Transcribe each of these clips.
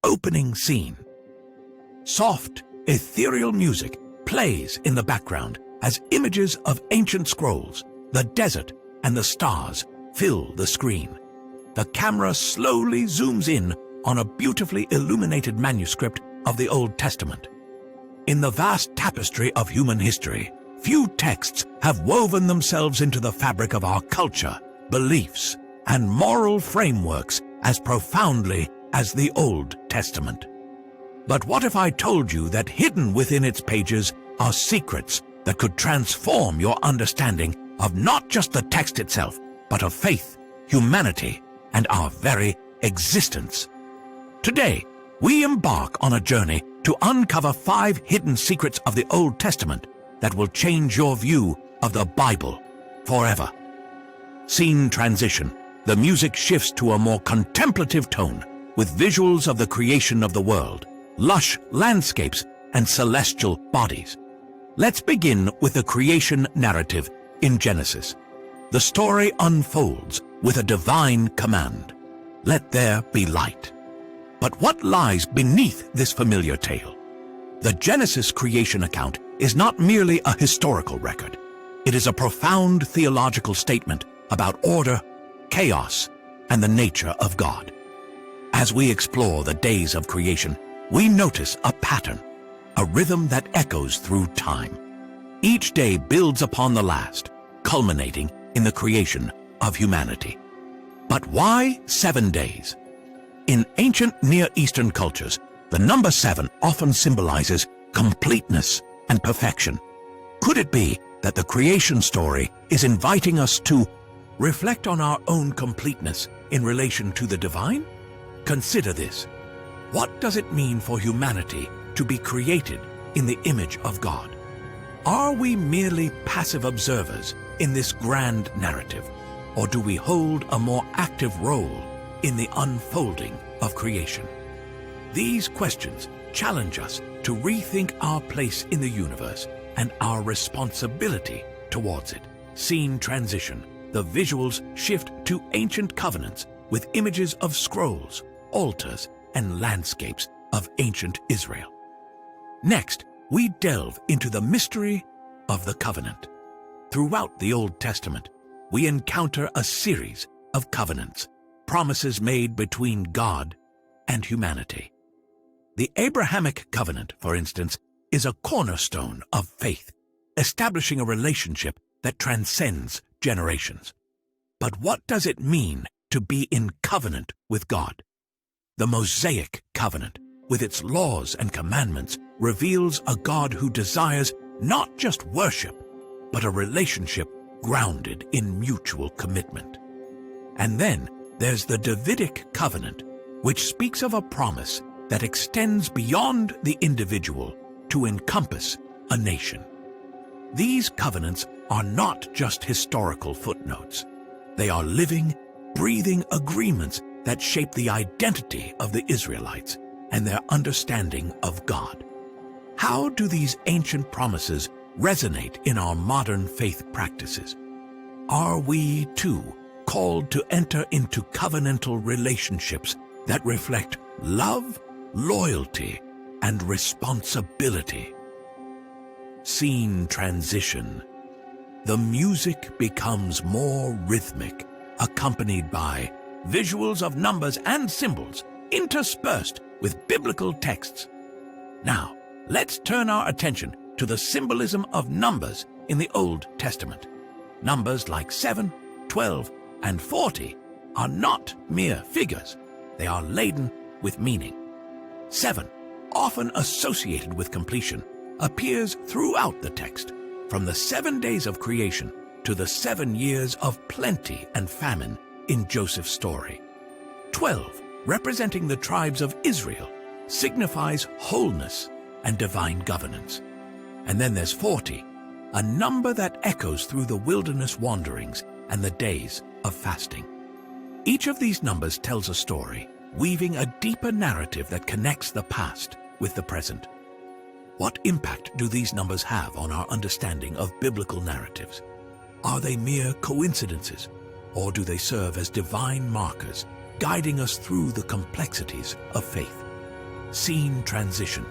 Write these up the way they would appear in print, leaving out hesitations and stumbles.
opening scene. Soft, ethereal music plays in the background as images of ancient scrolls, the desert, and the stars fill the screen. The camera slowly zooms in on a beautifully illuminated manuscript of the Old Testament. In the vast tapestry of human history, few texts have woven themselves into the fabric of our culture, beliefs, and moral frameworks as profoundly as the Old Testament. But what if I told you that hidden within its pages are secrets that could transform your understanding of not just the text itself, but of faith, humanity, and our very existence? Today, we embark on a journey to uncover 5 hidden secrets of the Old Testament that will change your view of the Bible forever. Scene transition. The music shifts to a more contemplative tone, with visuals of the creation of the world, lush landscapes, and celestial bodies. Let's begin with the creation narrative in Genesis. The story unfolds with a divine command: "Let there be light." But what lies beneath this familiar tale? The Genesis creation account is not merely a historical record. It is a profound theological statement about order, chaos, and the nature of God. As we explore the days of creation, we notice a pattern, a rhythm that echoes through time. Each day builds upon the last, culminating in the creation of humanity. But why 7 days? In ancient Near Eastern cultures, the number 7 often symbolizes completeness and perfection. Could it be that the creation story is inviting us to reflect on our own completeness in relation to the divine? Consider this. What does it mean for humanity to be created in the image of God? Are we merely passive observers in this grand narrative, or do we hold a more active role in the unfolding of creation? These questions challenge us to rethink our place in the universe and our responsibility towards it. Scene transition. The visuals shift to ancient covenants with images of scrolls, altars, and landscapes of ancient Israel. Next, we delve into the mystery of the covenant. Throughout the Old Testament, we encounter a series of covenants, promises made between God and humanity. The Abrahamic covenant, for instance, is a cornerstone of faith, establishing a relationship that transcends generations. But what does it mean to be in covenant with God? The Mosaic covenant, with its laws and commandments, reveals a God who desires not just worship, but a relationship grounded in mutual commitment. And then there's the Davidic covenant, which speaks of a promise that extends beyond the individual to encompass a nation. These covenants are not just historical footnotes. They are living, breathing agreements that shape the identity of the Israelites and their understanding of God. How do these ancient promises resonate in our modern faith practices? Are we, too, called to enter into covenantal relationships that reflect love, loyalty, and responsibility? Scene transition. The music becomes more rhythmic, accompanied by visuals of numbers and symbols interspersed with biblical texts. Now, let's turn our attention to the symbolism of numbers in the Old Testament. Numbers like 7, 12, and 40 are not mere figures. They are laden with meaning. 7, often associated with completion, appears throughout the text, from the 7 days of creation to the 7 years of plenty and famine in Joseph's story. 12, representing the tribes of Israel, signifies wholeness and divine governance. And then there's 40, a number that echoes through the wilderness wanderings and the days of fasting. Each of these numbers tells a story, weaving a deeper narrative that connects the past with the present. What impact do these numbers have on our understanding of biblical narratives? Are they mere coincidences, or do they serve as divine markers, guiding us through the complexities of faith? Scene transition.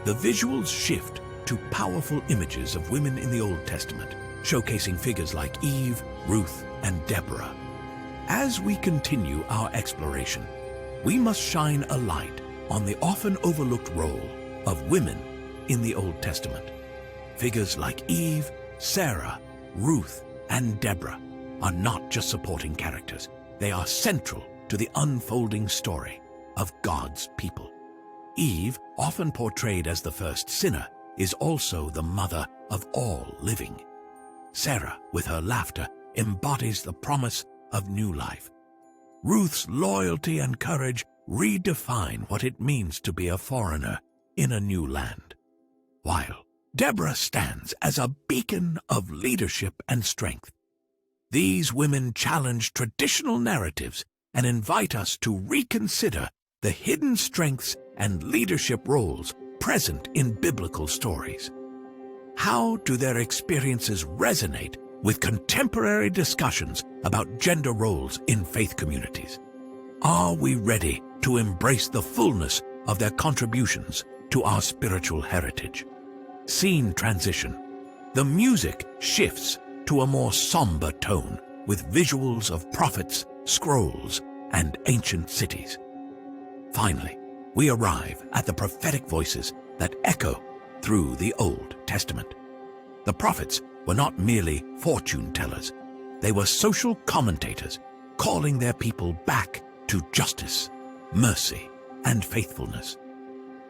The visuals shift to powerful images of women in the Old Testament, showcasing figures like Eve, Ruth, and Deborah. As we continue our exploration, we must shine a light on the often overlooked role of women in the Old Testament. Figures like Eve, Sarah, Ruth, and Deborah are not just supporting characters. They are central to the unfolding story of God's people. Eve, often portrayed as the first sinner, is also the mother of all living. Sarah, with her laughter, embodies the promise of new life. Ruth's loyalty and courage redefine what it means to be a foreigner in a new land, while Deborah stands as a beacon of leadership and strength. These women challenge traditional narratives and invite us to reconsider the hidden strengths and leadership roles present in biblical stories. How do their experiences resonate with contemporary discussions about gender roles in faith communities? Are we ready to embrace the fullness of their contributions to our spiritual heritage? Scene transition. The music shifts to a more somber tone with visuals of prophets, scrolls, and ancient cities. Finally, we arrive at the prophetic voices that echo through the Old Testament. The prophets were not merely fortune tellers. They were social commentators, calling their people back to justice, mercy, and faithfulness.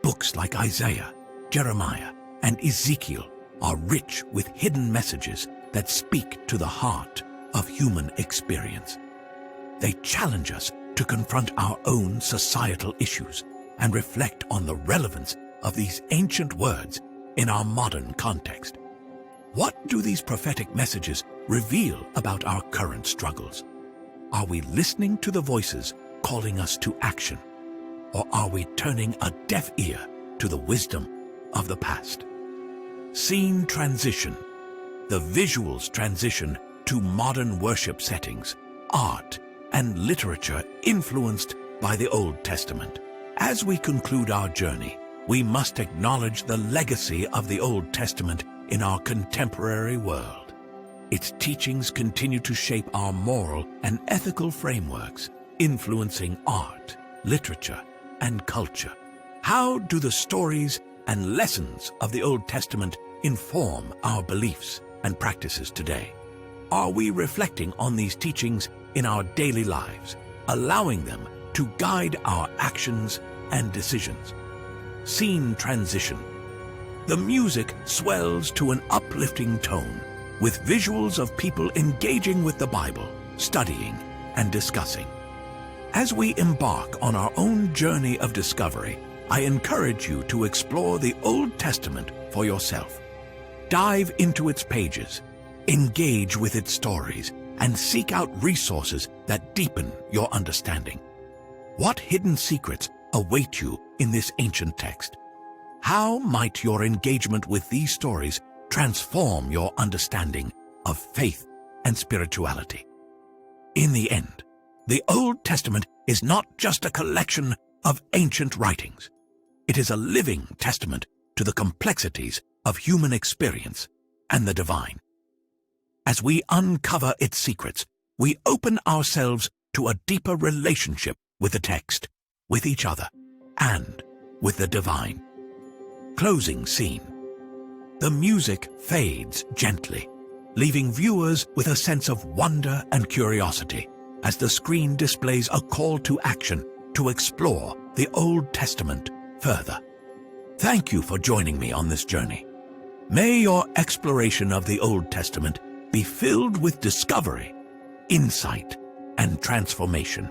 Books like Isaiah, Jeremiah, and Ezekiel are rich with hidden messages that speak to the heart of human experience. They challenge us to confront our own societal issues and reflect on the relevance of these ancient words in our modern context. What do these prophetic messages reveal about our current struggles? Are we listening to the voices calling us to action, or are we turning a deaf ear to the wisdom of the past? Scene transition. The visuals transition to modern worship settings, art, and literature influenced by the Old Testament. As we conclude our journey, we must acknowledge the legacy of the Old Testament in our contemporary world. Its teachings continue to shape our moral and ethical frameworks, influencing art, literature, and culture. How do the stories and lessons of the Old Testament inform our beliefs and practices today? Are we reflecting on these teachings in our daily lives, allowing them to guide our actions and decisions? Scene transition. The music swells to an uplifting tone, with visuals of people engaging with the Bible, studying, and discussing. As we embark on our own journey of discovery, I encourage you to explore the Old Testament for yourself. Dive into its pages, engage with its stories, and seek out resources that deepen your understanding. What hidden secrets await you in this ancient text? How might your engagement with these stories transform your understanding of faith and spirituality? In the end, the Old Testament is not just a collection of ancient writings. It is a living testament to the complexities of human experience and the divine. As we uncover its secrets, we open ourselves to a deeper relationship with the text, with each other, and with the divine. Closing scene. The music fades gently, leaving viewers with a sense of wonder and curiosity as the screen displays a call to action to explore the Old Testament further. Thank you for joining me on this journey. May your exploration of the Old Testament be filled with discovery, insight, and transformation.